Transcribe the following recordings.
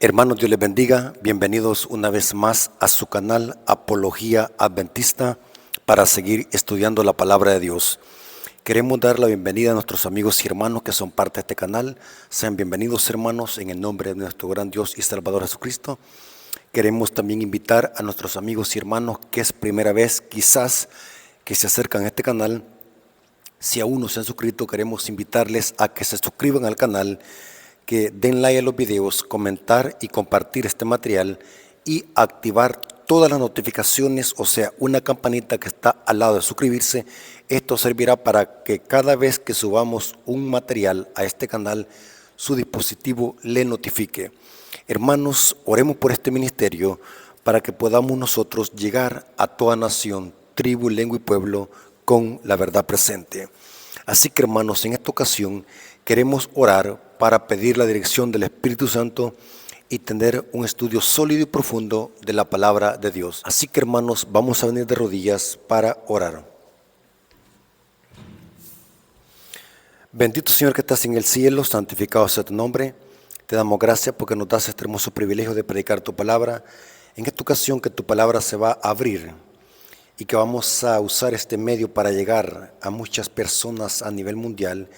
Hermanos, Dios les bendiga. Bienvenidos una vez más a su canal Apología Adventista para seguir estudiando la palabra de Dios. Queremos dar la bienvenida a nuestros amigos y hermanos que son parte de este canal. Sean bienvenidos, hermanos, en el nombre de nuestro gran Dios y Salvador Jesucristo. Queremos también invitar a nuestros amigos y hermanos que es primera vez quizás que se acercan a este canal. Si aún no se han suscrito, queremos invitarles a que se suscriban al canal, que den like a los videos, comentar y compartir este material y activar todas las notificaciones, o sea, una campanita que está al lado de suscribirse. Esto servirá para que cada vez que subamos un material a este canal, su dispositivo le notifique. Hermanos, oremos por este ministerio para que podamos nosotros llegar a toda nación, tribu, lengua y pueblo con la verdad presente. Así que, hermanos, en esta ocasión queremos orar para pedir la dirección del Espíritu Santo y tener un estudio sólido y profundo de la palabra de Dios. Así que, hermanos, vamos a venir de rodillas para orar. Bendito Señor que estás en el cielo, santificado sea tu nombre. Te damos gracias porque nos das este hermoso privilegio de predicar tu palabra. En esta ocasión que tu palabra se va a abrir y que vamos a usar este medio para llegar a muchas personas a nivel mundial.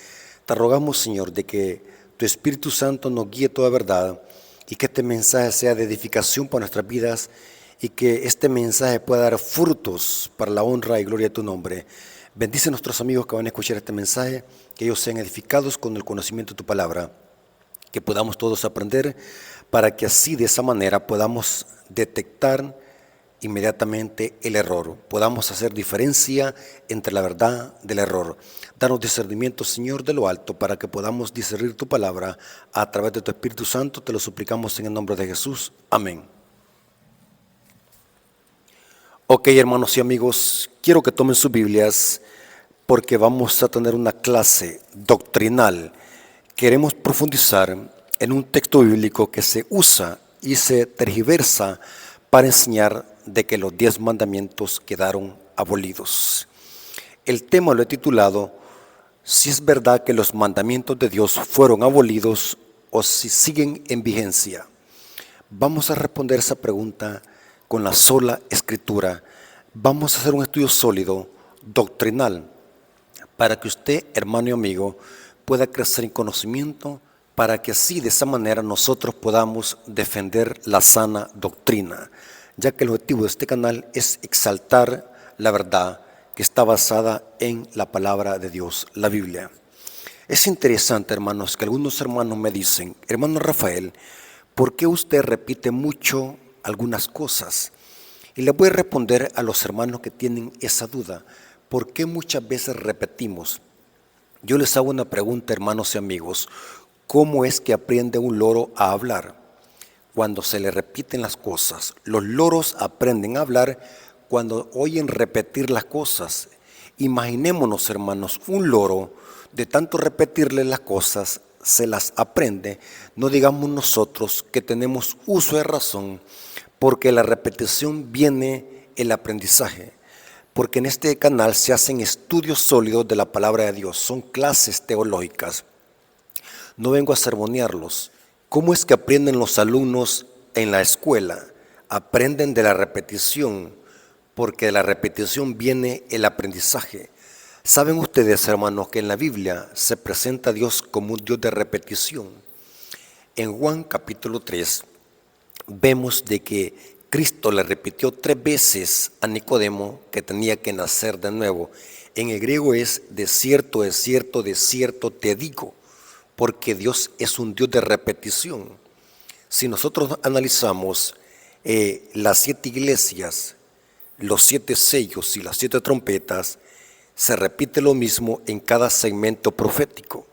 Te rogamos, Señor, de que tu Espíritu Santo nos guíe toda verdad y que este mensaje sea de edificación para nuestras vidas y que este mensaje pueda dar frutos para la honra y gloria de tu nombre. Bendice a nuestros amigos que van a escuchar este mensaje, que ellos sean edificados con el conocimiento de tu palabra, que podamos todos aprender para que así de esa manera podamos detectar inmediatamente el error, podamos hacer diferencia entre la verdad del error. Danos discernimiento, Señor, de lo alto, para que podamos discernir tu palabra a través de tu Espíritu Santo. Te lo suplicamos en el nombre de Jesús. Amén. Ok, hermanos y amigos, quiero que tomen sus Biblias porque vamos a tener una clase doctrinal. Queremos profundizar en un texto bíblico que se usa y se tergiversa para enseñar de que los 10 mandamientos quedaron abolidos. El tema lo he titulado: si es verdad que los mandamientos de Dios fueron abolidos o si siguen en vigencia. Vamos a responder esa pregunta con la sola Escritura. Vamos a hacer un estudio sólido, doctrinal, para que usted, hermano y amigo, pueda crecer en conocimiento, para que así de esa manera nosotros podamos defender la sana doctrina, ya que el objetivo de este canal es exaltar la verdad que está basada en la palabra de Dios, la Biblia. Es interesante, hermanos, que algunos hermanos me dicen: hermano Rafael, ¿por qué usted repite mucho algunas cosas? Y le voy a responder a los hermanos que tienen esa duda: ¿por qué muchas veces repetimos? Yo les hago una pregunta, hermanos y amigos: ¿cómo es que aprende un loro a hablar? Cuando se le repiten las cosas. Los loros aprenden a hablar cuando oyen repetir las cosas. Imaginémonos, hermanos, un loro, de tanto repetirle las cosas, se las aprende. No digamos nosotros que tenemos uso de razón, porque la repetición viene el aprendizaje. Porque en este canal se hacen estudios sólidos de la palabra de Dios, son clases teológicas. No vengo a sermonearlos. ¿Cómo es que aprenden los alumnos en la escuela? Aprenden de la repetición, porque de la repetición viene el aprendizaje. ¿Saben ustedes, hermanos, que en la Biblia se presenta a Dios como un Dios de repetición? En Juan capítulo 3 vemos de que Cristo le repitió 3 veces a Nicodemo que tenía que nacer de nuevo. En el griego es: de cierto, de cierto, de cierto te digo. Porque Dios es un Dios de repetición. Si nosotros analizamos las 7 iglesias, los 7 sellos y las 7 trompetas, se repite lo mismo en cada segmento profético.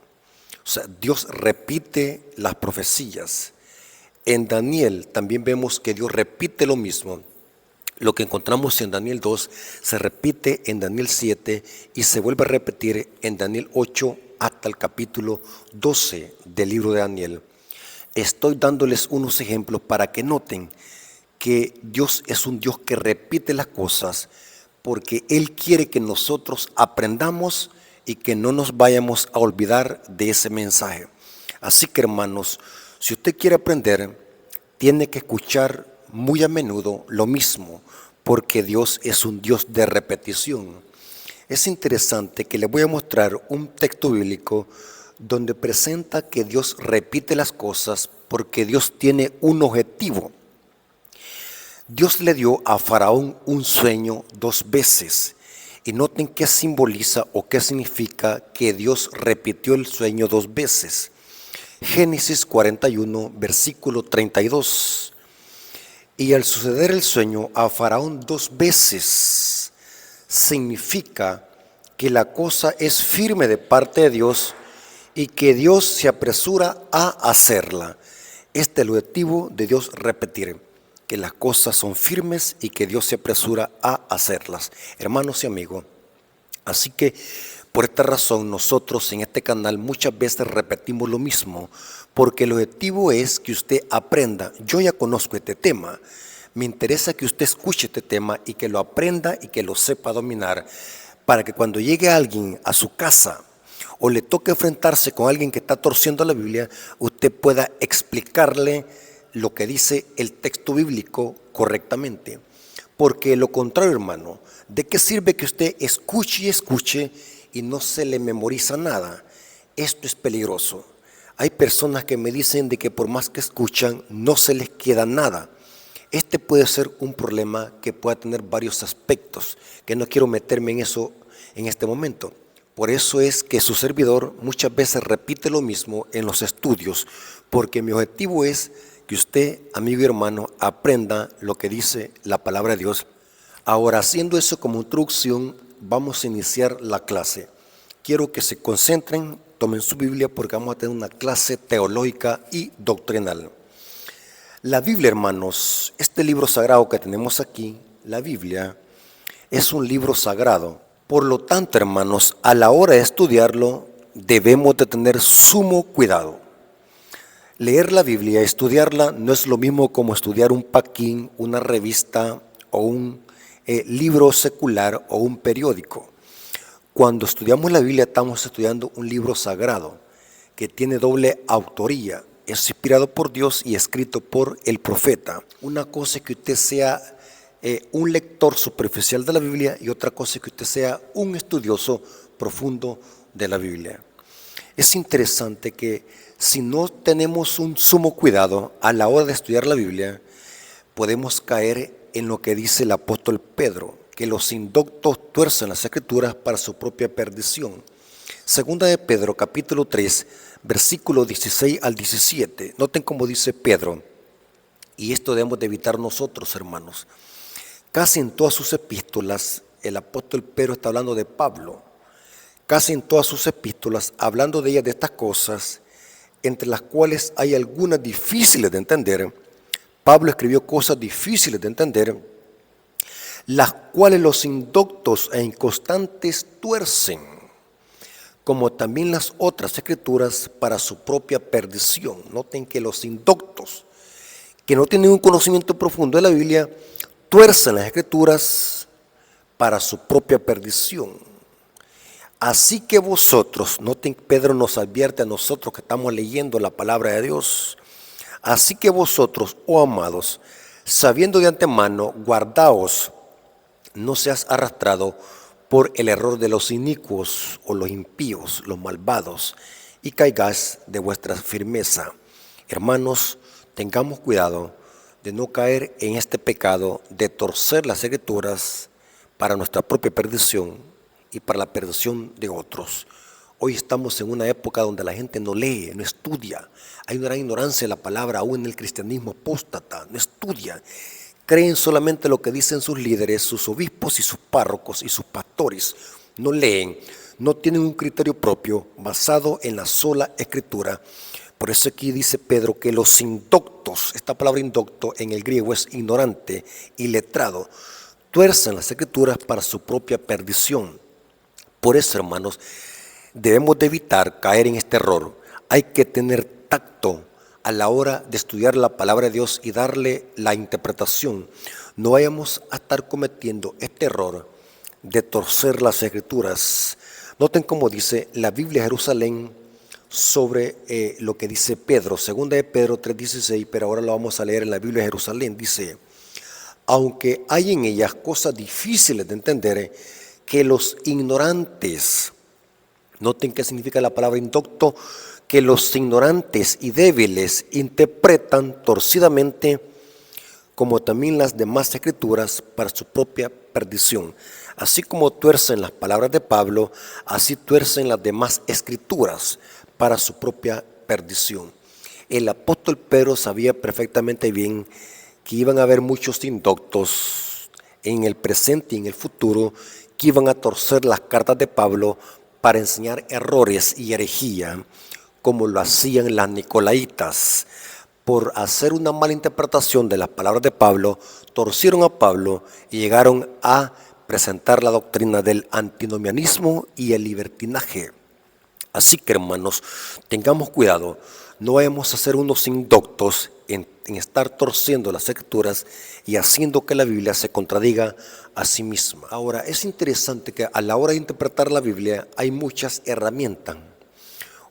O sea, Dios repite las profecías. En Daniel también vemos que Dios repite lo mismo. Lo que encontramos en Daniel 2 se repite en Daniel 7 y se vuelve a repetir en Daniel 8 hasta el capítulo 12 del libro de Daniel. Estoy dándoles unos ejemplos para que noten que Dios es un Dios que repite las cosas, porque Él quiere que nosotros aprendamos y que no nos vayamos a olvidar de ese mensaje. Así que, hermanos, si usted quiere aprender, tiene que escuchar muy a menudo lo mismo, porque Dios es un Dios de repetición. Es interesante que les voy a mostrar un texto bíblico donde presenta que Dios repite las cosas porque Dios tiene un objetivo. Dios le dio a Faraón un sueño 2 veces. Y noten qué simboliza o qué significa que Dios repitió el sueño 2 veces. Génesis 41, versículo 32. Y al suceder el sueño a Faraón 2 veces, significa que la cosa es firme de parte de Dios y que Dios se apresura a hacerla. Este es el objetivo de Dios, repetir que las cosas son firmes y que Dios se apresura a hacerlas. Hermanos y amigos, así que por esta razón nosotros en este canal muchas veces repetimos lo mismo, porque el objetivo es que usted aprenda. Yo ya conozco este tema, me interesa que usted escuche este tema y que lo aprenda y que lo sepa dominar, para que cuando llegue alguien a su casa o le toque enfrentarse con alguien que está torciendo la Biblia, usted pueda explicarle lo que dice el texto bíblico correctamente. Porque lo contrario, hermano, ¿de qué sirve que usted escuche y escuche y no se le memoriza nada? Esto es peligroso. Hay personas que me dicen de que por más que escuchan, no se les queda nada. Este puede ser un problema que pueda tener varios aspectos, que no quiero meterme en eso en este momento. Por eso es que su servidor muchas veces repite lo mismo en los estudios, porque mi objetivo es que usted, amigo y hermano, aprenda lo que dice la palabra de Dios. Ahora, haciendo eso como introducción, vamos a iniciar la clase. Quiero que se concentren, tomen su Biblia porque vamos a tener una clase teológica y doctrinal. La Biblia, hermanos, este libro sagrado que tenemos aquí, la Biblia, es un libro sagrado. Por lo tanto, hermanos, a la hora de estudiarlo, debemos de tener sumo cuidado. Leer la Biblia, estudiarla, no es lo mismo como estudiar un paquín, una revista o un libro secular o un periódico. Cuando estudiamos la Biblia, estamos estudiando un libro sagrado que tiene doble autoría. Es inspirado por Dios y escrito por el profeta. Una cosa es que usted sea un lector superficial de la Biblia y otra cosa es que usted sea un estudioso profundo de la Biblia. Es interesante que si no tenemos un sumo cuidado a la hora de estudiar la Biblia, podemos caer en lo que dice el apóstol Pedro, que los indoctos tuercen las escrituras para su propia perdición. Segunda de Pedro, capítulo 3, versículos 16 al 17. Noten cómo dice Pedro, y esto debemos de evitar nosotros, hermanos. Casi en todas sus epístolas, el apóstol Pedro está hablando de Pablo. Casi en todas sus epístolas, hablando de ellas, de estas cosas, entre las cuales hay algunas difíciles de entender. Pablo escribió cosas difíciles de entender, las cuales los indoctos e inconstantes tuercen, como también las otras escrituras para su propia perdición. Noten que los indoctos, que no tienen un conocimiento profundo de la Biblia, tuercen las escrituras para su propia perdición. Así que vosotros, noten, Pedro nos advierte a nosotros que estamos leyendo la palabra de Dios. Así que vosotros, oh amados, sabiendo de antemano, guardaos, no seas arrastrado por el error de los inicuos o los impíos, los malvados, y caigáis de vuestra firmeza. Hermanos, tengamos cuidado de no caer en este pecado de torcer las escrituras para nuestra propia perdición y para la perdición de otros. Hoy estamos en una época donde la gente no lee, no estudia. Hay una gran ignorancia de la palabra, aún en el cristianismo apóstata, no estudia. Creen solamente lo que dicen sus líderes, sus obispos y sus párrocos y sus pastores. No leen, no tienen un criterio propio basado en la sola escritura. Por eso aquí dice Pedro que los indoctos, esta palabra indocto en el griego es ignorante, iletrado, tuercen las escrituras para su propia perdición. Por eso, hermanos, debemos de evitar caer en este error. Hay que tener tacto a la hora de estudiar la palabra de Dios y darle la interpretación. No vayamos a estar cometiendo este error de torcer las escrituras. Noten cómo dice la Biblia de Jerusalén, sobre lo que dice Pedro, segunda de Pedro 3:16, pero ahora lo vamos a leer en la Biblia de Jerusalén. Dice: aunque hay en ellas cosas difíciles de entender, que los ignorantes, noten qué significa la palabra indocto, que los ignorantes y débiles interpretan torcidamente, como también las demás escrituras, para su propia perdición. Así como tuercen las palabras de Pablo, así tuercen las demás escrituras para su propia perdición. El apóstol Pedro sabía perfectamente bien que iban a haber muchos indoctos en el presente y en el futuro que iban a torcer las cartas de Pablo para enseñar errores y herejía, como lo hacían las nicolaitas. Por hacer una mala interpretación de las palabras de Pablo, torcieron a Pablo y llegaron a presentar la doctrina del antinomianismo y el libertinaje. Así que, hermanos, tengamos cuidado, no vayamos a ser unos indoctos en estar torciendo las escrituras y haciendo que la Biblia se contradiga a sí misma. Ahora, es interesante que a la hora de interpretar la Biblia hay muchas herramientas.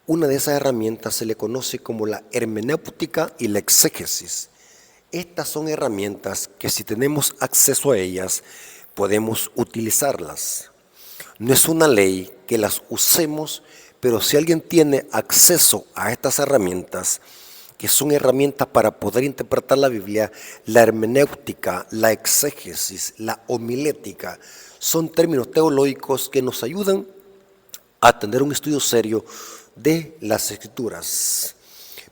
Una de esas herramientas se le conoce como la hermenéutica y la exégesis. Estas son herramientas que, si tenemos acceso a ellas, podemos utilizarlas. No es una ley que las usemos, pero si alguien tiene acceso a estas herramientas, que son herramientas para poder interpretar la Biblia, la hermenéutica, la exégesis, la homilética, son términos teológicos que nos ayudan a tener un estudio serio de las escrituras.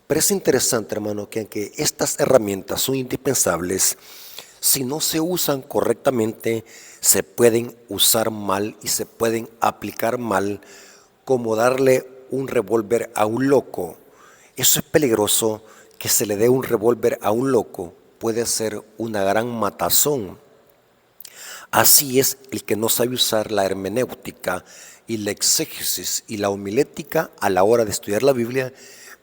Pero es interesante, hermano, que aunque estas herramientas son indispensables, si no se usan correctamente, se pueden usar mal y se pueden aplicar mal, como darle un revólver a un loco. Eso es peligroso, que se le dé un revólver a un loco, puede ser una gran matazón. Así es el que no sabe usar la hermenéutica y la exégesis y la homilética a la hora de estudiar la Biblia,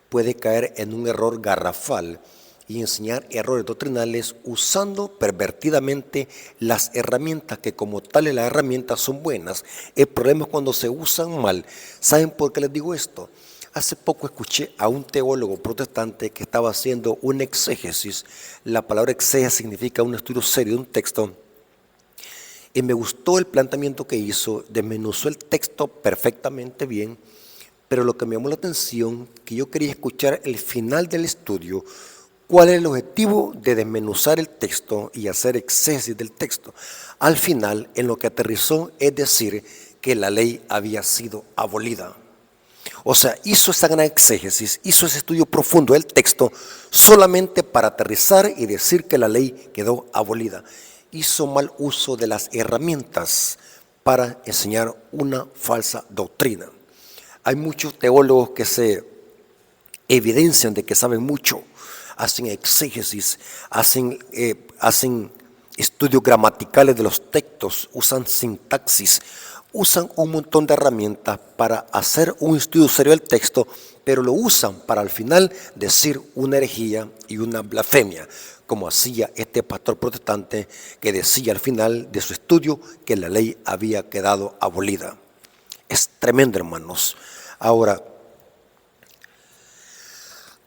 puede caer en un error garrafal y enseñar errores doctrinales usando pervertidamente las herramientas, que como tales las herramientas son buenas. El problema es cuando se usan mal. ¿Saben por qué les digo esto? Hace poco escuché a un teólogo protestante que estaba haciendo una exégesis. La palabra exégesis significa un estudio serio de un texto. Y me gustó el planteamiento que hizo, desmenuzó el texto perfectamente bien, pero lo que me llamó la atención, que yo quería escuchar el final del estudio, cuál es el objetivo de desmenuzar el texto y hacer exégesis del texto. Al final, en lo que aterrizó es decir que la ley había sido abolida. O sea, hizo esa gran exégesis, hizo ese estudio profundo del texto solamente para aterrizar y decir que la ley quedó abolida. Hizo mal uso de las herramientas para enseñar una falsa doctrina. Hay muchos teólogos que se evidencian de que saben mucho, hacen exégesis, hacen estudios gramaticales de los textos, usan sintaxis, usan un montón de herramientas para hacer un estudio serio del texto, pero lo usan para al final decir una herejía y una blasfemia, como hacía este pastor protestante que decía al final de su estudio que la ley había quedado abolida. Es tremendo, hermanos. Ahora,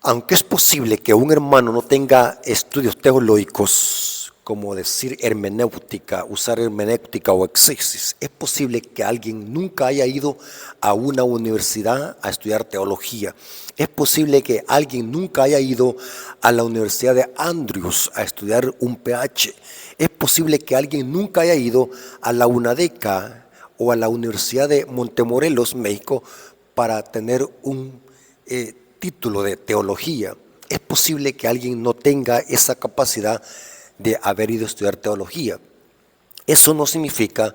aunque es posible que un hermano no tenga estudios teológicos, como decir hermenéutica, usar hermenéutica o exégesis, es posible que alguien nunca haya ido a una universidad a estudiar teología. Es posible que alguien nunca haya ido a la Universidad de Andrews a estudiar un PH. Es posible que alguien nunca haya ido a la UNADECA o a la Universidad de Montemorelos, México, para tener un título de teología. Es posible que alguien no tenga esa capacidad de haber ido a estudiar teología. Eso no significa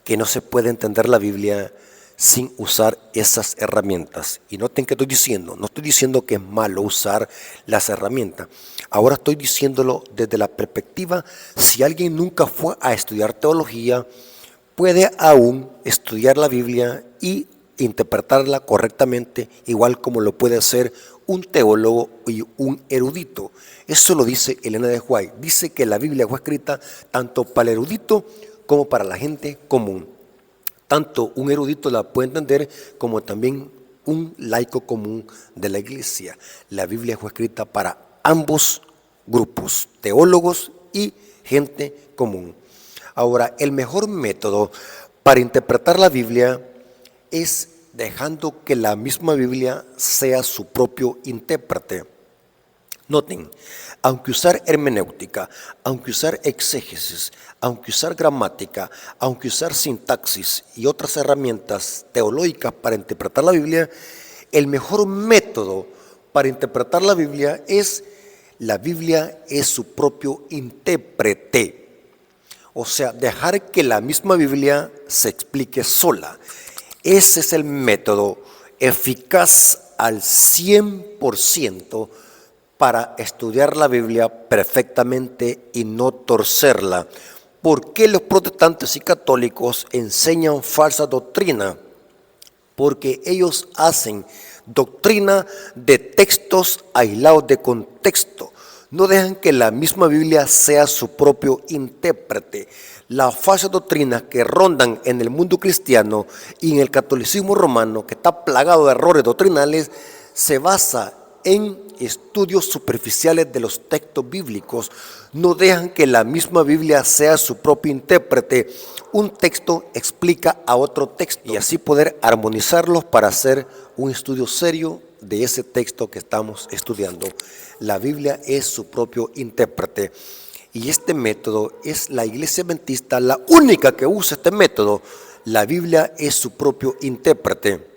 que no se puede entender la Biblia sin usar esas herramientas. Y noten que estoy diciendo, no estoy diciendo que es malo usar las herramientas. Ahora estoy diciéndolo desde la perspectiva, si alguien nunca fue a estudiar teología, puede aún estudiar la Biblia y interpretarla correctamente, igual como lo puede hacer un teólogo y un erudito. Eso lo dice Elena de White. Dice que la Biblia fue escrita tanto para el erudito como para la gente común. Tanto un erudito la puede entender como también un laico común de la iglesia. La Biblia fue escrita para ambos grupos, teólogos y gente común. Ahora, el mejor método para interpretar la Biblia es dejando que la misma Biblia sea su propio intérprete. Noten, aunque usar hermenéutica, aunque usar exégesis, aunque usar gramática, aunque usar sintaxis y otras herramientas teológicas para interpretar la Biblia, el mejor método para interpretar la Biblia es su propio intérprete. O sea, dejar que la misma Biblia se explique sola. Ese es el método eficaz al 100% para estudiar la Biblia perfectamente y no torcerla. ¿Por qué los protestantes y católicos enseñan falsa doctrina? Porque ellos hacen doctrina de textos aislados de contexto. No dejan que la misma Biblia sea su propio intérprete. Las falsas doctrinas que rondan en el mundo cristiano y en el catolicismo romano, que está plagado de errores doctrinales, se basa en estudios superficiales de los textos bíblicos. No dejan que la misma Biblia sea su propio intérprete. Un texto explica a otro texto y así poder armonizarlos para hacer un estudio serio de ese texto que estamos estudiando. La Biblia es su propio intérprete y este método es la Iglesia Adventista la única que usa este método. La Biblia es su propio intérprete.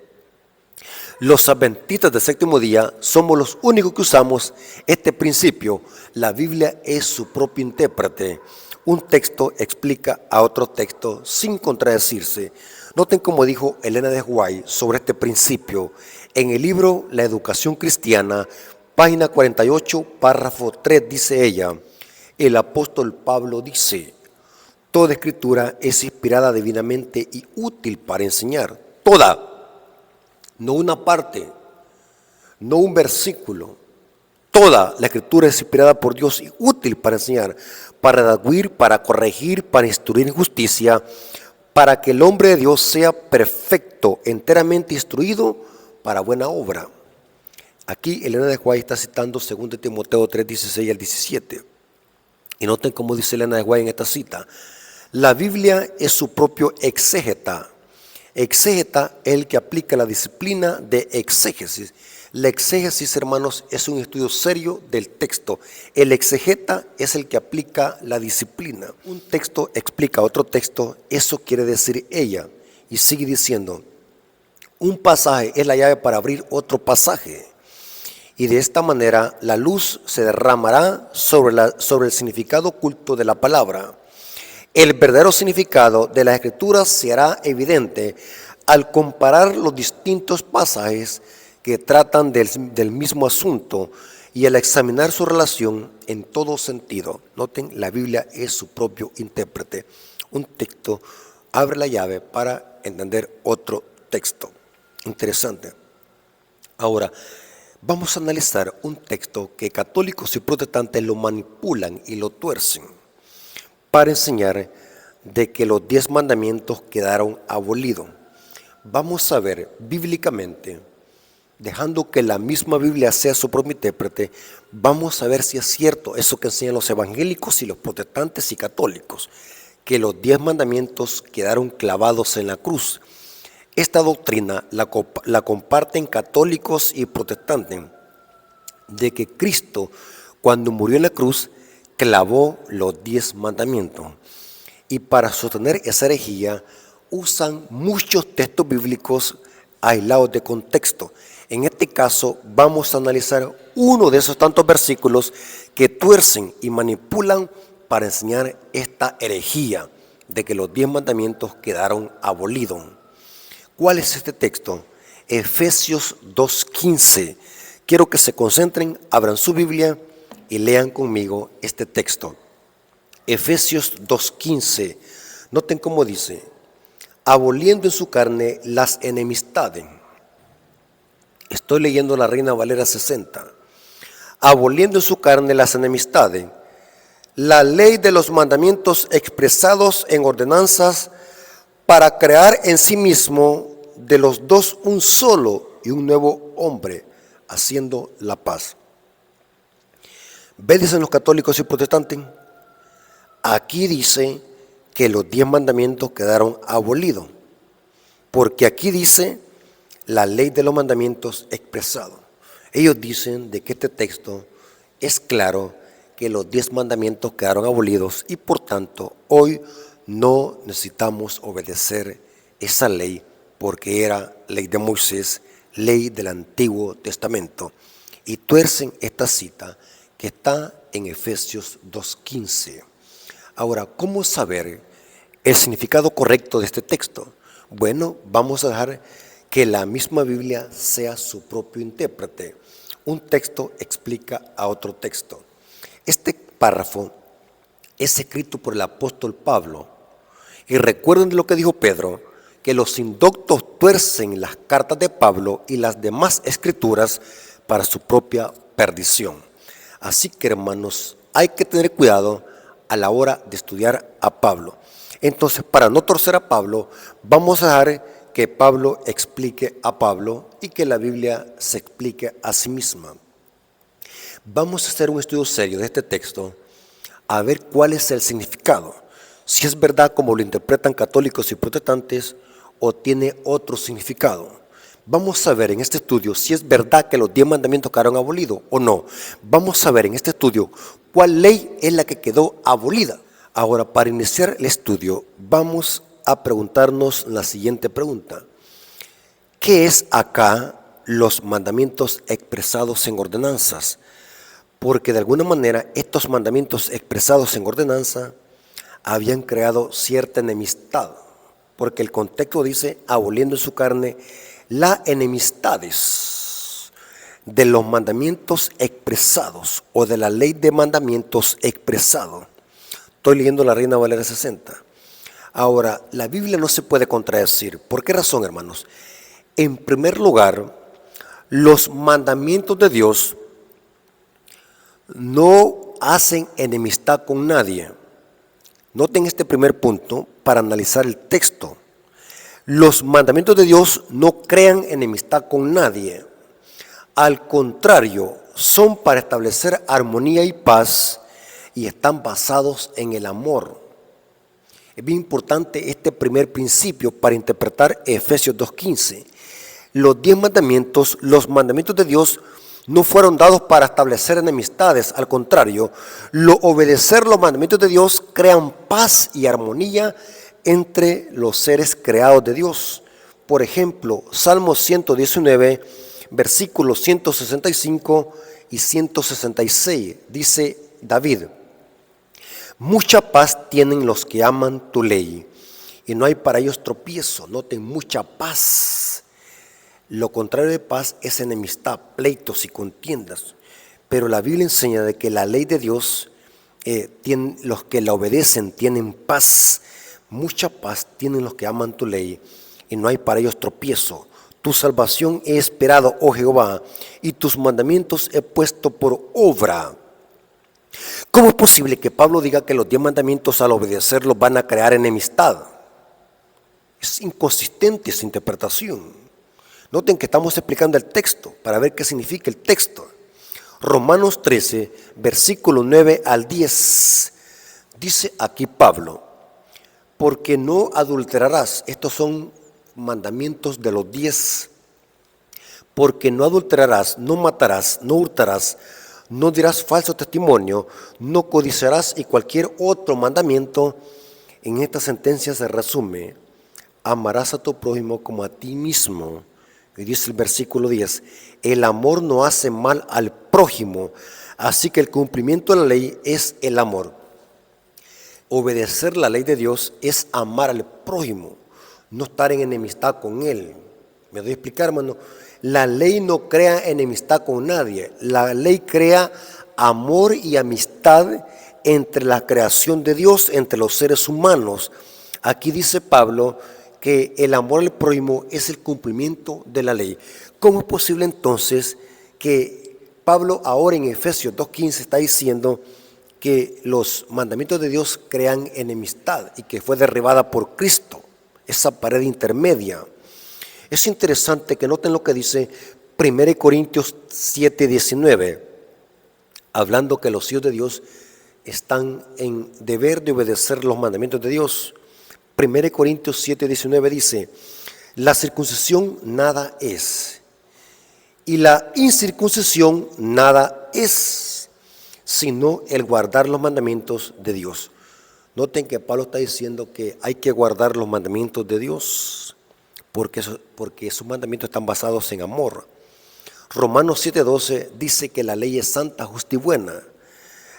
Los adventistas del séptimo día somos los únicos que usamos este principio. La Biblia es su propio intérprete. Un texto explica a otro texto sin contradecirse. Noten cómo dijo Elena de White sobre este principio. En el libro La Educación Cristiana, página 48, párrafo 3, dice ella, el apóstol Pablo dice, toda escritura es inspirada divinamente y útil para enseñar. Toda. No una parte, no un versículo. Toda la escritura es inspirada por Dios y útil para enseñar, para redarguir, para corregir, para instruir en justicia, para que el hombre de Dios sea perfecto, enteramente instruido para buena obra. Aquí Elena de White está citando 2 Timoteo 3, 16 al 17. Y noten cómo dice Elena de White en esta cita. La Biblia es su propio exégeta. Exégeta es el que aplica la disciplina de exégesis. La exégesis, hermanos, es un estudio serio del texto. El exegeta es el que aplica la disciplina. Un texto explica otro texto, eso quiere decir ella. Y sigue diciendo, un pasaje es la llave para abrir otro pasaje. Y de esta manera la luz se derramará sobre el significado oculto de la palabra. El verdadero significado de las escrituras se hará evidente al comparar los distintos pasajes que tratan del mismo asunto y al examinar su relación en todo sentido. Noten, la Biblia es su propio intérprete. Un texto abre la llave para entender otro texto. Interesante. Ahora, vamos a analizar un texto que católicos y protestantes lo manipulan y lo tuercen para enseñar de que los 10 mandamientos quedaron abolidos. Vamos a ver bíblicamente, dejando que la misma Biblia sea su propio intérprete, vamos a ver si es cierto eso que enseñan los evangélicos y los protestantes y católicos, que los 10 mandamientos quedaron clavados en la cruz. Esta doctrina la comparten católicos y protestantes, de que Cristo, cuando murió en la cruz, clavó los 10 mandamientos. Y para sostener esa herejía, usan muchos textos bíblicos aislados de contexto. En este caso, vamos a analizar uno de esos tantos versículos que tuercen y manipulan para enseñar esta herejía de que los 10 mandamientos quedaron abolidos. ¿Cuál es este texto? Efesios 2:15. Quiero que se concentren, abran su Biblia y lean conmigo este texto. Efesios 2:15. Noten cómo dice, aboliendo en su carne las enemistades. Estoy leyendo la Reina Valera 60. Aboliendo en su carne las enemistades, la ley de los mandamientos expresados en ordenanzas para crear en sí mismo de los dos un solo, y un nuevo hombre, haciendo la paz. ¿Ves? Dicen los católicos y protestantes. Aquí dice que los 10 mandamientos quedaron abolidos, porque aquí dice la ley de los mandamientos expresado. Ellos dicen de que este texto es claro que los 10 mandamientos quedaron abolidos y por tanto hoy no necesitamos obedecer esa ley porque era ley de Moisés, ley del Antiguo Testamento. Y tuercen esta cita que está en Efesios 2:15. Ahora, ¿cómo saber el significado correcto de este texto? Bueno, vamos a dejar que la misma Biblia sea su propio intérprete. Un texto explica a otro texto. Este párrafo es escrito por el apóstol Pablo. Y recuerden lo que dijo Pedro, que los indoctos tuercen las cartas de Pablo y las demás escrituras para su propia perdición. Así que, hermanos, hay que tener cuidado a la hora de estudiar a Pablo. Entonces, para no torcer a Pablo, vamos a dejar que Pablo explique a Pablo y que la Biblia se explique a sí misma. Vamos a hacer un estudio serio de este texto, a ver cuál es el significado, si es verdad como lo interpretan católicos y protestantes o tiene otro significado. Vamos a ver en este estudio si es verdad que los 10 mandamientos quedaron abolidos o no. Vamos a ver en este estudio cuál ley es la que quedó abolida. Ahora, para iniciar el estudio, vamos a preguntarnos la siguiente pregunta. ¿Qué es acá los mandamientos expresados en ordenanzas? Porque de alguna manera estos mandamientos expresados en ordenanza habían creado cierta enemistad. Porque el contexto dice, aboliendo en su carne las enemistades de los mandamientos expresados o de la ley de mandamientos expresados. Estoy leyendo la Reina Valera 60. Ahora, la Biblia no se puede contradecir. ¿Por qué razón, hermanos? En primer lugar, los mandamientos de Dios no hacen enemistad con nadie. Noten este primer punto para analizar el texto. Los mandamientos de Dios no crean enemistad con nadie. Al contrario, son para establecer armonía y paz y están basados en el amor. Es bien importante este primer principio para interpretar Efesios 2:15. Los 10 mandamientos, los mandamientos de Dios no fueron dados para establecer enemistades. Al contrario, obedecer los mandamientos de Dios crean paz y armonía entre los seres creados de Dios. Por ejemplo, Salmo 119, versículos 165 y 166, dice David: mucha paz tienen los que aman tu ley, y no hay para ellos tropiezo. Noten, mucha paz. Lo contrario de paz es enemistad, pleitos y contiendas. Pero la Biblia enseña de que la ley de Dios, los que la obedecen tienen paz. Mucha paz tienen los que aman tu ley, y no hay para ellos tropiezo. Tu salvación he esperado, oh Jehová, y tus mandamientos he puesto por obra. ¿Cómo es posible que Pablo diga que los 10 mandamientos al obedecerlos van a crear enemistad? Es inconsistente esa interpretación. Noten que estamos explicando el texto para ver qué significa el texto. Romanos 13, versículo 9 al 10. Dice aquí Pablo: porque no adulterarás. Estos son mandamientos de los 10. Porque no adulterarás, no matarás, no hurtarás, no dirás falso testimonio, no codiciarás, y cualquier otro mandamiento. En esta sentencia se resume: amarás a tu prójimo como a ti mismo. Y dice el versículo 10, el amor no hace mal al prójimo, así que el cumplimiento de la ley es el amor. Obedecer la ley de Dios es amar al prójimo, no estar en enemistad con él. ¿Me doy a explicar, hermano? La ley no crea enemistad con nadie. La ley crea amor y amistad entre la creación de Dios, entre los seres humanos. Aquí dice Pablo que el amor al prójimo es el cumplimiento de la ley. ¿Cómo es posible entonces que Pablo ahora en Efesios 2:15 está diciendo que los mandamientos de Dios crean enemistad y que fue derribada por Cristo, esa pared intermedia? Es interesante que noten lo que dice 1 Corintios 7:19, hablando que los hijos de Dios están en deber de obedecer los mandamientos de Dios. 1 Corintios 7:19 dice: la circuncisión nada es, y la incircuncisión nada es, sino el guardar los mandamientos de Dios. Noten que Pablo está diciendo que hay que guardar los mandamientos de Dios, porque esos mandamientos están basados en amor. Romanos 7:12 dice que la ley es santa, justa y buena,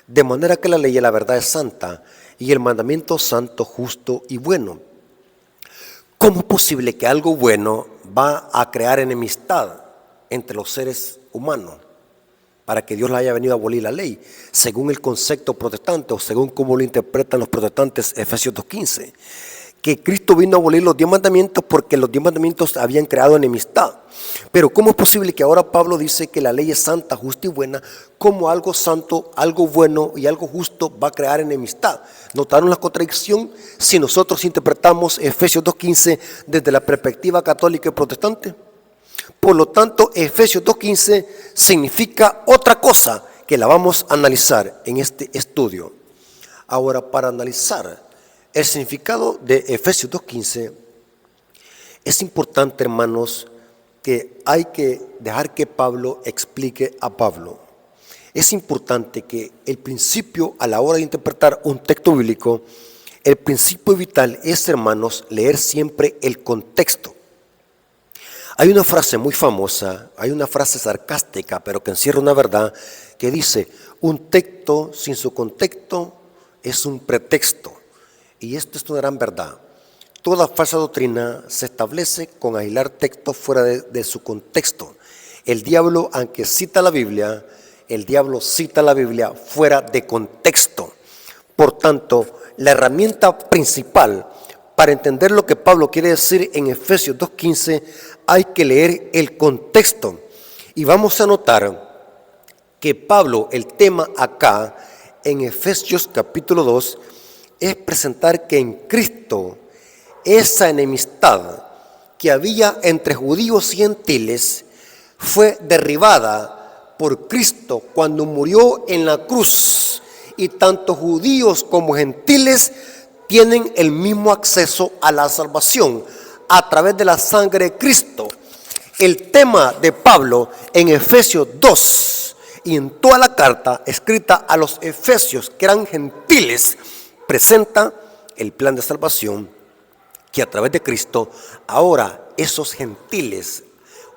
de manera que la ley y la verdad es santa, y el mandamiento santo, justo y bueno. ¿Cómo es posible que algo bueno va a crear enemistad entre los seres humanos para que Dios le haya venido a abolir la ley, según el concepto protestante o según cómo lo interpretan los protestantes? Efesios 2:15, que Cristo vino a abolir los 10 mandamientos porque los 10 mandamientos habían creado enemistad. Pero ¿cómo es posible que ahora Pablo dice que la ley es santa, justa y buena? ¿Cómo algo santo, algo bueno y algo justo va a crear enemistad? ¿Notaron la contradicción si nosotros interpretamos Efesios 2:15 desde la perspectiva católica y protestante? Por lo tanto, Efesios 2:15 significa otra cosa que la vamos a analizar en este estudio. Ahora, para analizar el significado de Efesios 2:15, es importante, hermanos, que hay que dejar que Pablo explique a Pablo. Es importante que el principio a la hora de interpretar un texto bíblico, el principio vital es, hermanos, leer siempre el contexto. Hay una frase muy famosa, hay una frase sarcástica, pero que encierra una verdad, que dice: un texto sin su contexto es un pretexto. Y esto es una gran verdad. Toda falsa doctrina se establece con aislar textos fuera de su contexto. El diablo, aunque cita la Biblia, el diablo cita la Biblia fuera de contexto. Por tanto, la herramienta principal para entender lo que Pablo quiere decir en Efesios 2:15, hay que leer el contexto. Y vamos a notar que Pablo, el tema acá en Efesios capítulo 2, es presentar que en Cristo esa enemistad que había entre judíos y gentiles fue derribada por Cristo cuando murió en la cruz, y tanto judíos como gentiles tienen el mismo acceso a la salvación a través de la sangre de Cristo. El tema de Pablo en Efesios 2 y en toda la carta escrita a los efesios, que eran gentiles, presenta el plan de salvación, que a través de Cristo ahora esos gentiles,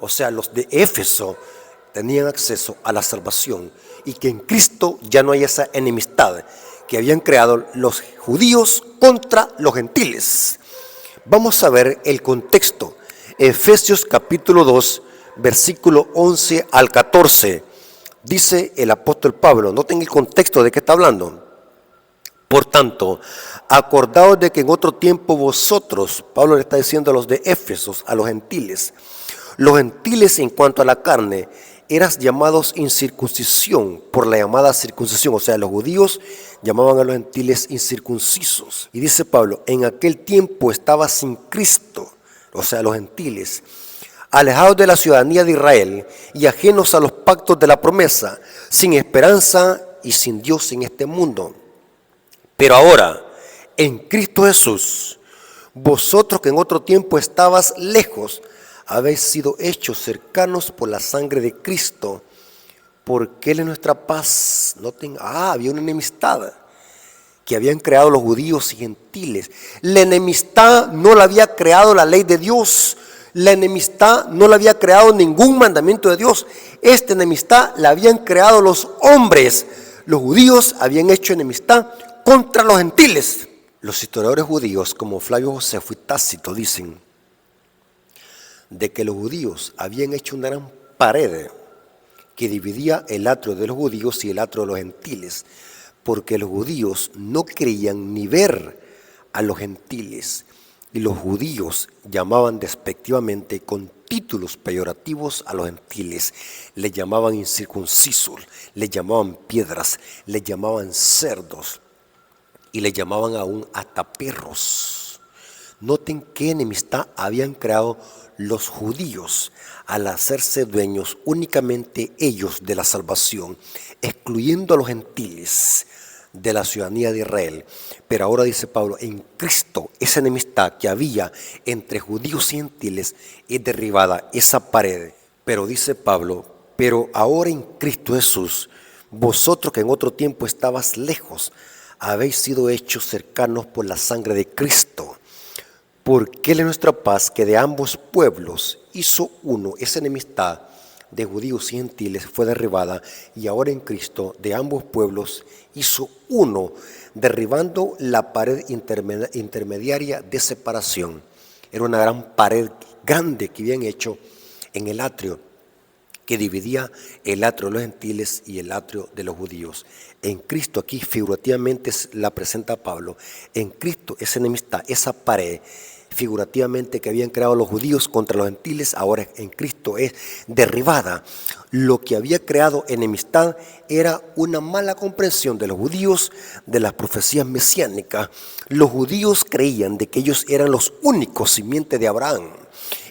o sea los de Éfeso, tenían acceso a la salvación, y que en Cristo ya no hay esa enemistad que habían creado los judíos contra los gentiles. Vamos a ver el contexto. Efesios capítulo 2, versículo 11 al 14. Dice el apóstol Pablo, noten el contexto de qué está hablando. Por tanto, acordaos de que en otro tiempo vosotros, Pablo le está diciendo a los de Éfesos, a los gentiles en cuanto a la carne, eras llamados incircuncisión por la llamada circuncisión. O sea, los judíos llamaban a los gentiles incircuncisos. Y dice Pablo, en aquel tiempo estaba sin Cristo, o sea, los gentiles, alejados de la ciudadanía de Israel y ajenos a los pactos de la promesa, sin esperanza y sin Dios en este mundo. Pero ahora, en Cristo Jesús, vosotros que en otro tiempo estabas lejos, habéis sido hechos cercanos por la sangre de Cristo, porque Él es nuestra paz. Noten, había una enemistad que habían creado los judíos y gentiles. La enemistad no la había creado la ley de Dios. La enemistad no la había creado ningún mandamiento de Dios. Esta enemistad la habían creado los hombres. Los judíos habían hecho enemistad contra los gentiles. Los historiadores judíos, como Flavio Josefo y Tácito, dicen de que los judíos habían hecho una gran pared que dividía el atrio de los judíos y el atrio de los gentiles, porque los judíos no querían ni ver a los gentiles, y los judíos llamaban despectivamente con títulos peyorativos a los gentiles. Les llamaban incircuncisos, les llamaban piedras, les llamaban cerdos y les llamaban aún hasta perros. Noten qué enemistad habían creado los judíos al hacerse dueños únicamente ellos de la salvación, excluyendo a los gentiles de la ciudadanía de Israel. Pero ahora dice Pablo, en Cristo esa enemistad que había entre judíos y gentiles es derribada, esa pared. Pero dice Pablo, pero ahora en Cristo Jesús, vosotros que en otro tiempo estabas lejos, habéis sido hechos cercanos por la sangre de Cristo. Porque Él es nuestra paz, que de ambos pueblos hizo uno. Esa enemistad de judíos y gentiles fue derribada, y ahora en Cristo de ambos pueblos hizo uno, derribando la pared intermediaria de separación. Era una gran pared grande que habían hecho en el atrio, que dividía el atrio de los gentiles y el atrio de los judíos. En Cristo, aquí figurativamente la presenta Pablo, en Cristo esa enemistad, esa pared figurativamente que habían creado los judíos contra los gentiles, ahora en Cristo es derribada. Lo que había creado enemistad era una mala comprensión de los judíos de las profecías mesiánicas. Los judíos creían de que ellos eran los únicos simientes de Abraham,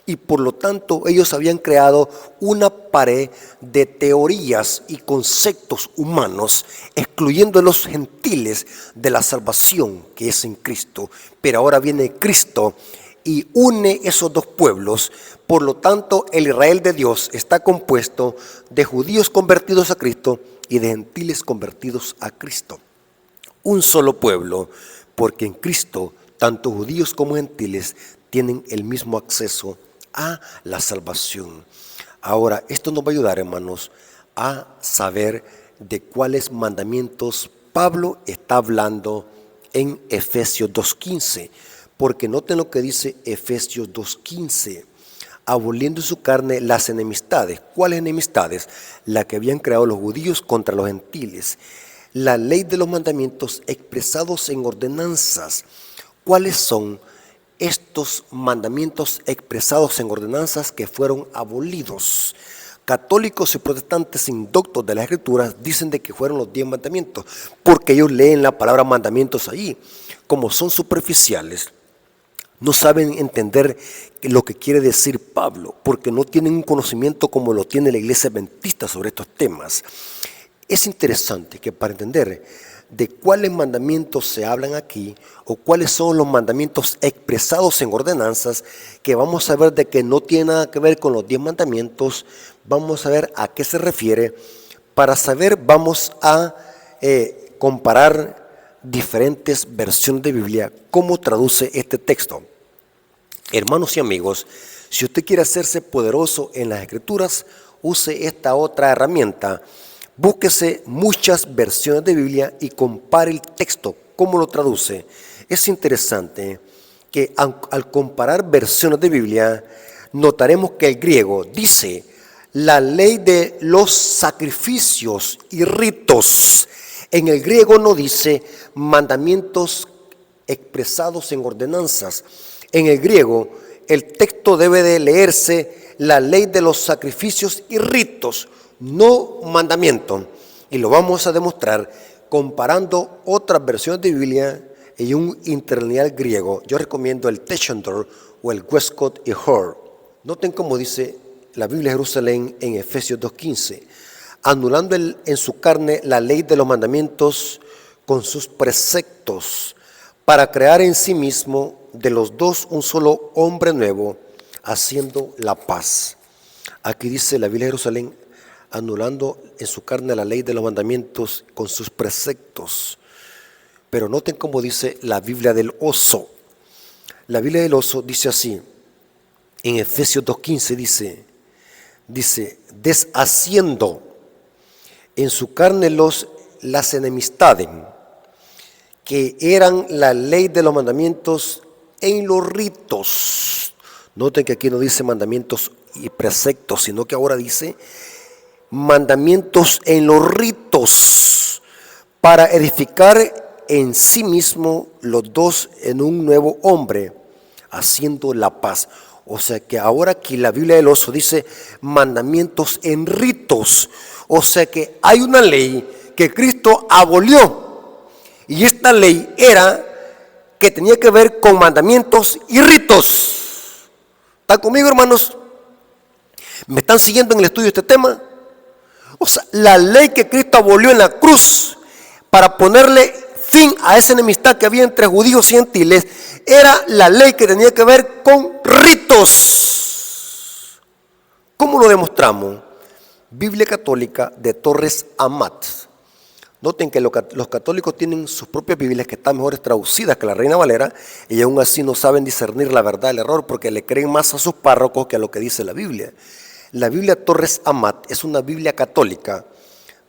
y por lo tanto ellos habían creado una pared de teorías y conceptos humanos, excluyendo a los gentiles de la salvación que es en Cristo. Pero ahora viene Cristo y une esos dos pueblos. Por lo tanto, el Israel de Dios está compuesto de judíos convertidos a Cristo y de gentiles convertidos a Cristo. Un solo pueblo, porque en Cristo tanto judíos como gentiles tienen el mismo acceso a la salvación. Ahora, esto nos va a ayudar, hermanos, a saber de cuáles mandamientos Pablo está hablando en Efesios 2:15, porque noten lo que dice Efesios 2:15, aboliendo en su carne las enemistades. ¿Cuáles enemistades? La que habían creado los judíos contra los gentiles. La ley de los mandamientos expresados en ordenanzas. ¿Cuáles son estos mandamientos expresados en ordenanzas que fueron abolidos? Católicos y protestantes indoctos de las Escrituras dicen de que fueron los 10 mandamientos, porque ellos leen la palabra mandamientos allí. Como son superficiales, no saben entender lo que quiere decir Pablo, porque no tienen un conocimiento como lo tiene la Iglesia Adventista sobre estos temas. Es interesante que para entender de cuáles mandamientos se hablan aquí, o cuáles son los mandamientos expresados en ordenanzas, que vamos a ver de que no tiene nada que ver con los 10 mandamientos, vamos a ver a qué se refiere. Para saber, vamos a comparar diferentes versiones de Biblia, cómo traduce este texto. Hermanos y amigos, si usted quiere hacerse poderoso en las Escrituras, use esta otra herramienta. Búsquese muchas versiones de Biblia y compare el texto, cómo lo traduce. Es interesante que al comparar versiones de Biblia, notaremos que el griego dice la ley de los sacrificios y ritos. En el griego no dice mandamientos expresados en ordenanzas. En el griego el texto debe de leerse la ley de los sacrificios y ritos, no mandamiento, y lo vamos a demostrar comparando otras versiones de Biblia y un interlineal griego. Yo recomiendo el Teschendorf o el Westcott y Hort. Noten cómo dice la Biblia de Jerusalén en Efesios 2:15, anulando en su carne la ley de los mandamientos con sus preceptos, para crear en sí mismo de los dos un solo hombre nuevo, haciendo la paz. Aquí dice la Biblia de Jerusalén, anulando en su carne la ley de los mandamientos con sus preceptos. Pero noten cómo dice la Biblia del Oso. La Biblia del Oso dice así, en Efesios 2:15 dice, deshaciendo en su carne las enemistades, que eran la ley de los mandamientos en los ritos. Noten que aquí no dice mandamientos y preceptos, sino que ahora dice mandamientos en los ritos, para edificar en sí mismo los dos en un nuevo hombre, haciendo la paz. O sea que ahora aquí la Biblia del Oso dice mandamientos en ritos. O sea que hay una ley que Cristo abolió, y esta ley era que tenía que ver con mandamientos y ritos. ¿Están conmigo, hermanos? ¿Me están siguiendo en el estudio de este tema? O sea, la ley que Cristo abolió en la cruz para ponerle fin a esa enemistad que había entre judíos y gentiles, era la ley que tenía que ver con ritos. ¿Cómo lo demostramos? Biblia Católica de Torres Amat. Noten que los católicos tienen sus propias Biblias que están mejores traducidas que la Reina Valera, y aún así no saben discernir la verdad del error porque le creen más a sus párrocos que a lo que dice la Biblia. La Biblia Torres Amat es una Biblia católica.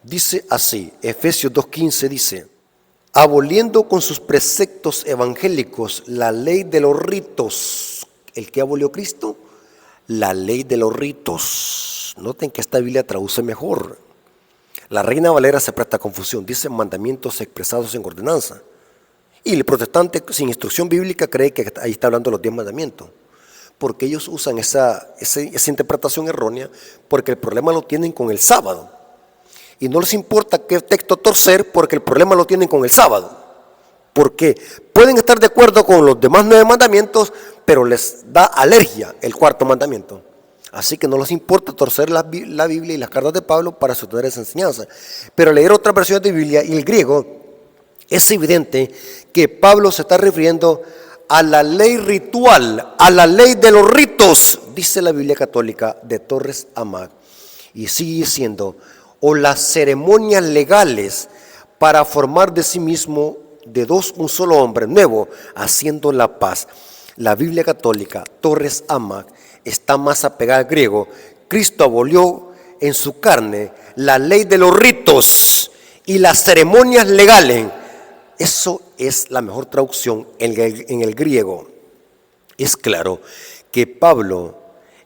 Dice así, Efesios 2:15 dice: aboliendo con sus preceptos evangélicos la ley de los ritos. ¿El que abolió Cristo? La ley de los ritos. Noten que esta Biblia traduce mejor. La Reina Valera se presta a confusión, dice mandamientos expresados en ordenanza. Y el protestante sin instrucción bíblica cree que ahí está hablando de los 10 mandamientos. Porque ellos usan esa interpretación errónea, porque el problema lo tienen con el sábado. Y no les importa qué texto torcer, porque el problema lo tienen con el sábado. Porque pueden estar de acuerdo con los demás 9 mandamientos, pero les da alergia el 4.º mandamiento. Así que no les importa torcer la Biblia y las cartas de Pablo para sostener esa enseñanza. Pero leer otras versiones de Biblia y el griego, es evidente que Pablo se está refiriendo a la ley ritual, a la ley de los ritos, dice la Biblia Católica de Torres Amat. Y sigue diciendo, o las ceremonias legales para formar de sí mismo de dos un solo hombre nuevo, haciendo la paz. La Biblia Católica, Torres Amat, está más apegada al griego. Cristo abolió en su carne la ley de los ritos y las ceremonias legales. Eso es la mejor traducción en el griego. Es claro que Pablo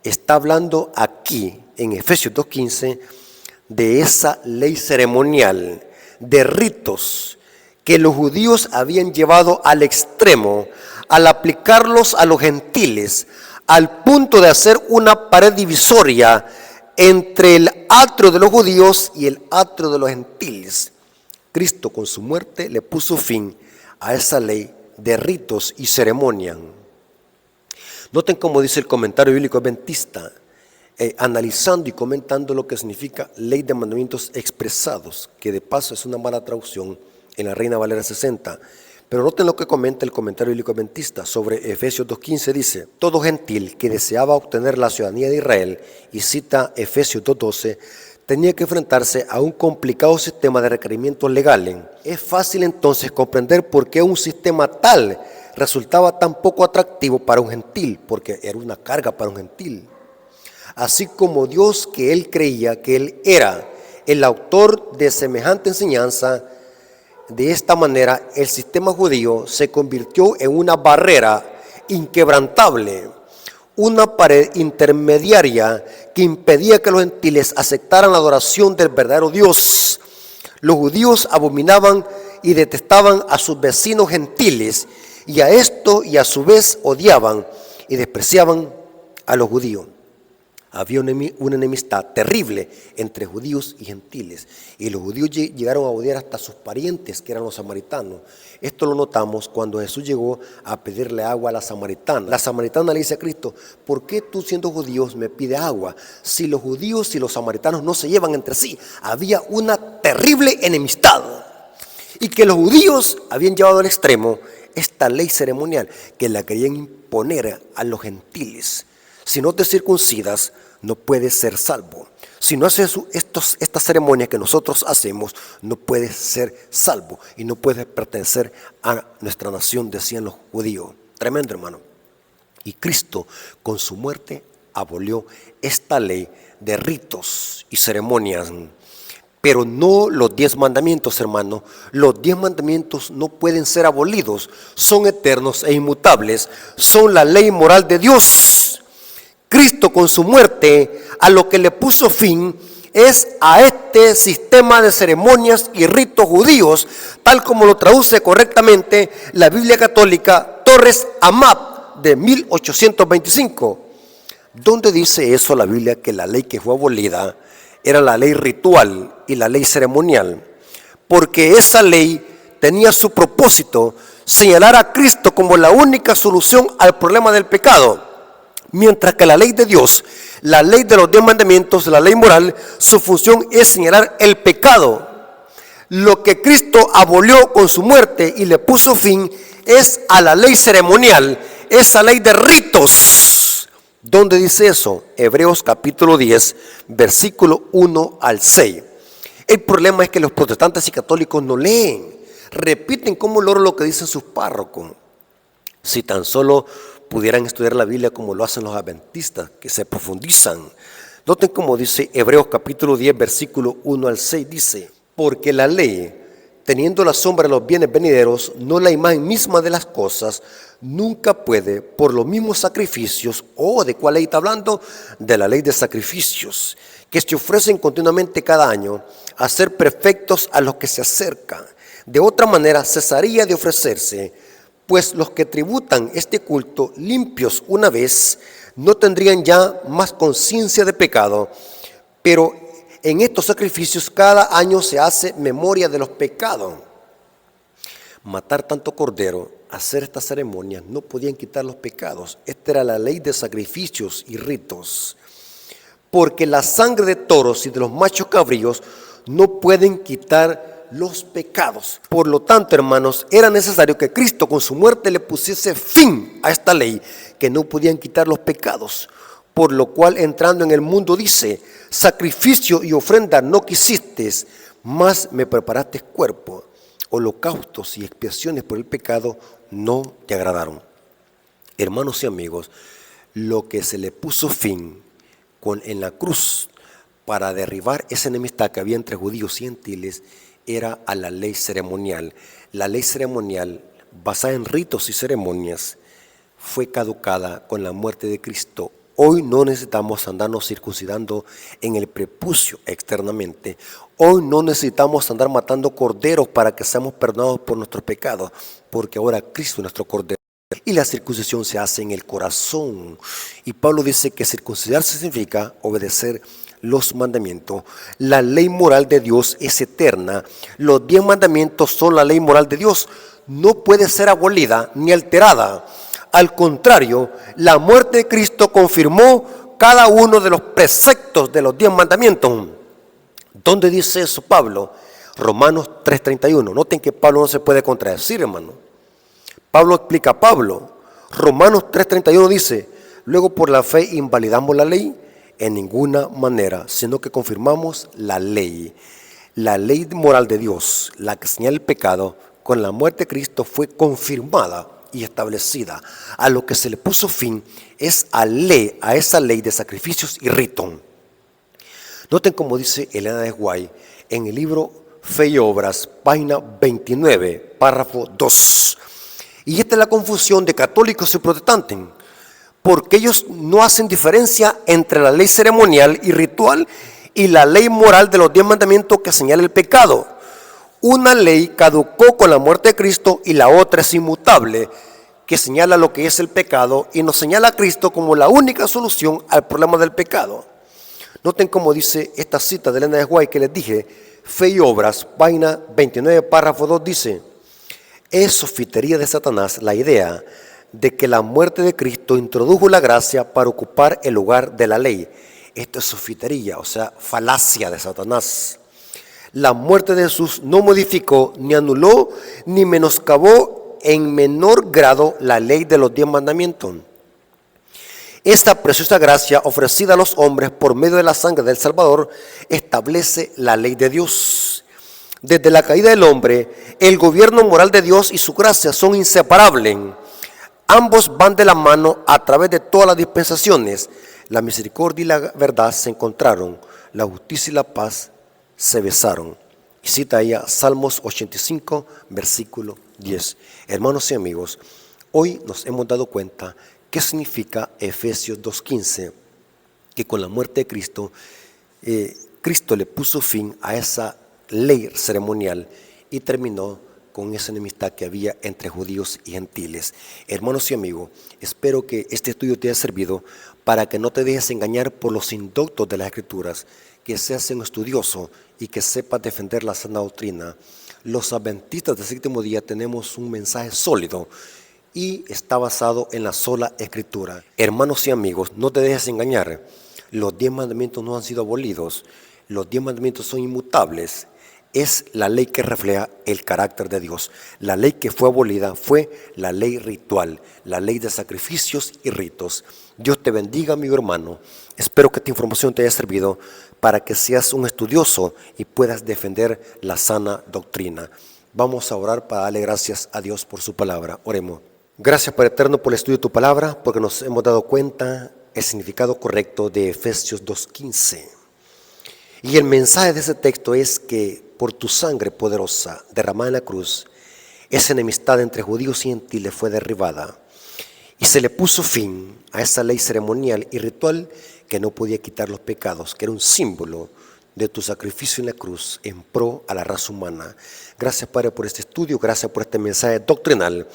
está hablando aquí en Efesios 2:15 de esa ley ceremonial, de ritos que los judíos habían llevado al extremo al aplicarlos a los gentiles, al punto de hacer una pared divisoria entre el atrio de los judíos y el atrio de los gentiles. Cristo con su muerte le puso fin a esa ley de ritos y ceremonias. Noten cómo dice el comentario bíblico adventista, analizando y comentando lo que significa ley de mandamientos expresados, que de paso es una mala traducción en la Reina Valera 60. Pero noten lo que comenta el comentario bíblico adventista sobre Efesios 2:15, dice: todo gentil que deseaba obtener la ciudadanía de Israel, y cita Efesios 2:12, tenía que enfrentarse a un complicado sistema de requerimientos legales. Es fácil entonces comprender por qué un sistema tal resultaba tan poco atractivo para un gentil, porque era una carga para un gentil. Así como Dios, que él creía que él era el autor de semejante enseñanza, de esta manera el sistema judío se convirtió en una barrera inquebrantable, una pared intermediaria que impedía que los gentiles aceptaran la adoración del verdadero Dios. Los judíos abominaban y detestaban a sus vecinos gentiles, y a esto y a su vez odiaban y despreciaban a los judíos. Había una enemistad terrible entre judíos y gentiles, y los judíos llegaron a odiar hasta a sus parientes, que eran los samaritanos. Esto lo notamos cuando Jesús llegó a pedirle agua a la samaritana. La samaritana le dice a Cristo: ¿por qué tú, siendo judíos, me pides agua? Si los judíos y los samaritanos no se llevan entre sí. Había una terrible enemistad, y que los judíos habían llevado al extremo esta ley ceremonial que la querían imponer a los gentiles. Si no te circuncidas, no puedes ser salvo. Si no haces estas ceremonias que nosotros hacemos, no puedes ser salvo y no puedes pertenecer a nuestra nación, decían los judíos. Tremendo, hermano. Y Cristo, con su muerte, abolió esta ley de ritos y ceremonias. Pero no los 10 mandamientos, hermano. Los 10 mandamientos no pueden ser abolidos. Son eternos e inmutables. Son la ley moral de Dios. Cristo con su muerte a lo que le puso fin es a este sistema de ceremonias y ritos judíos, tal como lo traduce correctamente la Biblia Católica Torres Amat de 1825. ¿Dónde dice eso la Biblia, que la ley que fue abolida era la ley ritual y la ley ceremonial? Porque esa ley tenía su propósito señalar a Cristo como la única solución al problema del pecado. Mientras que la ley de Dios, la ley de los 10 mandamientos, la ley moral, su función es señalar el pecado. Lo que Cristo abolió con su muerte y le puso fin es a la ley ceremonial, esa ley de ritos. ¿Dónde dice eso? Hebreos capítulo 10, versículo 1 al 6. El problema es que los protestantes y católicos no leen, repiten como loro lo que dicen sus párrocos. Si tan solo pudieran estudiar la Biblia como lo hacen los adventistas, que se profundizan. Noten cómo dice Hebreos capítulo 10, versículo 1 al 6, dice: porque la ley, teniendo la sombra de los bienes venideros, no la imagen misma de las cosas, nunca puede, por los mismos sacrificios, ¿de cuál ley está hablando? De la ley de sacrificios, que se ofrecen continuamente cada año, hacer perfectos a los que se acercan. De otra manera, cesaría de ofrecerse, pues los que tributan este culto limpios una vez, no tendrían ya más conciencia de pecado, pero en estos sacrificios cada año se hace memoria de los pecados. Matar tanto cordero, hacer estas ceremonias, no podían quitar los pecados. Esta era la ley de sacrificios y ritos. Porque la sangre de toros y de los machos cabríos no pueden quitar los pecados. Por lo tanto, hermanos, era necesario que Cristo con su muerte le pusiese fin a esta ley, que no podían quitar los pecados. Por lo cual, entrando en el mundo, dice: sacrificio y ofrenda no quisiste, mas me preparaste cuerpo. Holocaustos y expiaciones por el pecado no te agradaron. Hermanos y amigos, lo que se le puso fin en la cruz para derribar esa enemistad que había entre judíos y gentiles era a la ley ceremonial. La ley ceremonial, basada en ritos y ceremonias, fue caducada con la muerte de Cristo. Hoy no necesitamos andarnos circuncidando en el prepucio externamente. Hoy no necesitamos andar matando corderos para que seamos perdonados por nuestros pecados, porque ahora Cristo es nuestro cordero. Y la circuncisión se hace en el corazón. Y Pablo dice que circuncidarse significa obedecer los mandamientos. La ley moral de Dios es eterna. Los 10 mandamientos son la ley moral de Dios. No puede ser abolida ni alterada. Al contrario, la muerte de Cristo confirmó cada uno de los preceptos de los 10 mandamientos. ¿Dónde dice eso Pablo? Romanos 3:31. Noten que Pablo no se puede contradecir, hermano. Pablo explica a Pablo. Romanos 3:31 dice: luego por la fe invalidamos la ley. En ninguna manera, sino que confirmamos la ley moral de Dios, la que señala el pecado, con la muerte de Cristo fue confirmada y establecida. A lo que se le puso fin es a esa ley de sacrificios y rito. Noten cómo dice Elena de White en el libro Fe y Obras, página 29, párrafo 2. Y esta es la confusión de católicos y protestantes, porque ellos no hacen diferencia entre la ley ceremonial y ritual y la ley moral de los 10 mandamientos que señala el pecado. Una ley caducó con la muerte de Cristo y la otra es inmutable, que señala lo que es el pecado y nos señala a Cristo como la única solución al problema del pecado. Noten cómo dice esta cita de Elena de White que les dije, Fe y Obras, página 29, párrafo 2, dice: es sofitería de Satanás la idea de que la muerte de Cristo introdujo la gracia para ocupar el lugar de la ley. Esto es sofitería, o sea, falacia de Satanás. La muerte de Jesús no modificó, ni anuló, ni menoscabó en menor grado la ley de los 10 mandamientos. Esta preciosa gracia ofrecida a los hombres por medio de la sangre del Salvador establece la ley de Dios. Desde la caída del hombre, el gobierno moral de Dios y su gracia son inseparables. Ambos van de la mano a través de todas las dispensaciones. La misericordia y la verdad se encontraron, la justicia y la paz se besaron. Y cita ella Salmos 85, versículo 10. Hermanos y amigos, hoy nos hemos dado cuenta qué significa Efesios 2:15, que con la muerte de Cristo, Cristo le puso fin a esa ley ceremonial y terminó con esa enemistad que había entre judíos y gentiles. Hermanos y amigos, espero que este estudio te haya servido para que no te dejes engañar por los inductos de las Escrituras, que seas un estudioso y que sepas defender la sana doctrina. Los adventistas del séptimo día tenemos un mensaje sólido y está basado en la sola Escritura. Hermanos y amigos, no te dejes engañar. Los 10 mandamientos no han sido abolidos. Los 10 mandamientos son inmutables. Es la ley que refleja el carácter de Dios. La ley que fue abolida fue la ley ritual, la ley de sacrificios y ritos. Dios te bendiga, amigo hermano. Espero que esta información te haya servido para que seas un estudioso y puedas defender la sana doctrina. Vamos a orar para darle gracias a Dios por su palabra. Oremos. Gracias, Padre eterno, por el estudio de tu palabra, porque nos hemos dado cuenta el significado correcto de Efesios 2:15. Y el mensaje de ese texto es que por tu sangre poderosa derramada en la cruz, esa enemistad entre judíos y gentiles fue derribada y se le puso fin a esa ley ceremonial y ritual que no podía quitar los pecados, que era un símbolo de tu sacrificio en la cruz en pro a la raza humana. Gracias, Padre, por este estudio, gracias por este mensaje doctrinal.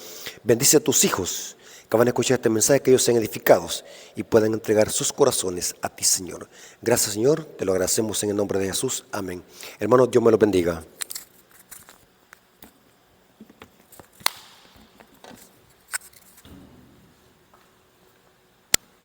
Bendice a tus hijos que van a escuchar este mensaje, que ellos sean edificados y puedan entregar sus corazones a ti, Señor. Gracias, Señor, te lo agradecemos en el nombre de Jesús. Amén. Hermanos, Dios me los bendiga.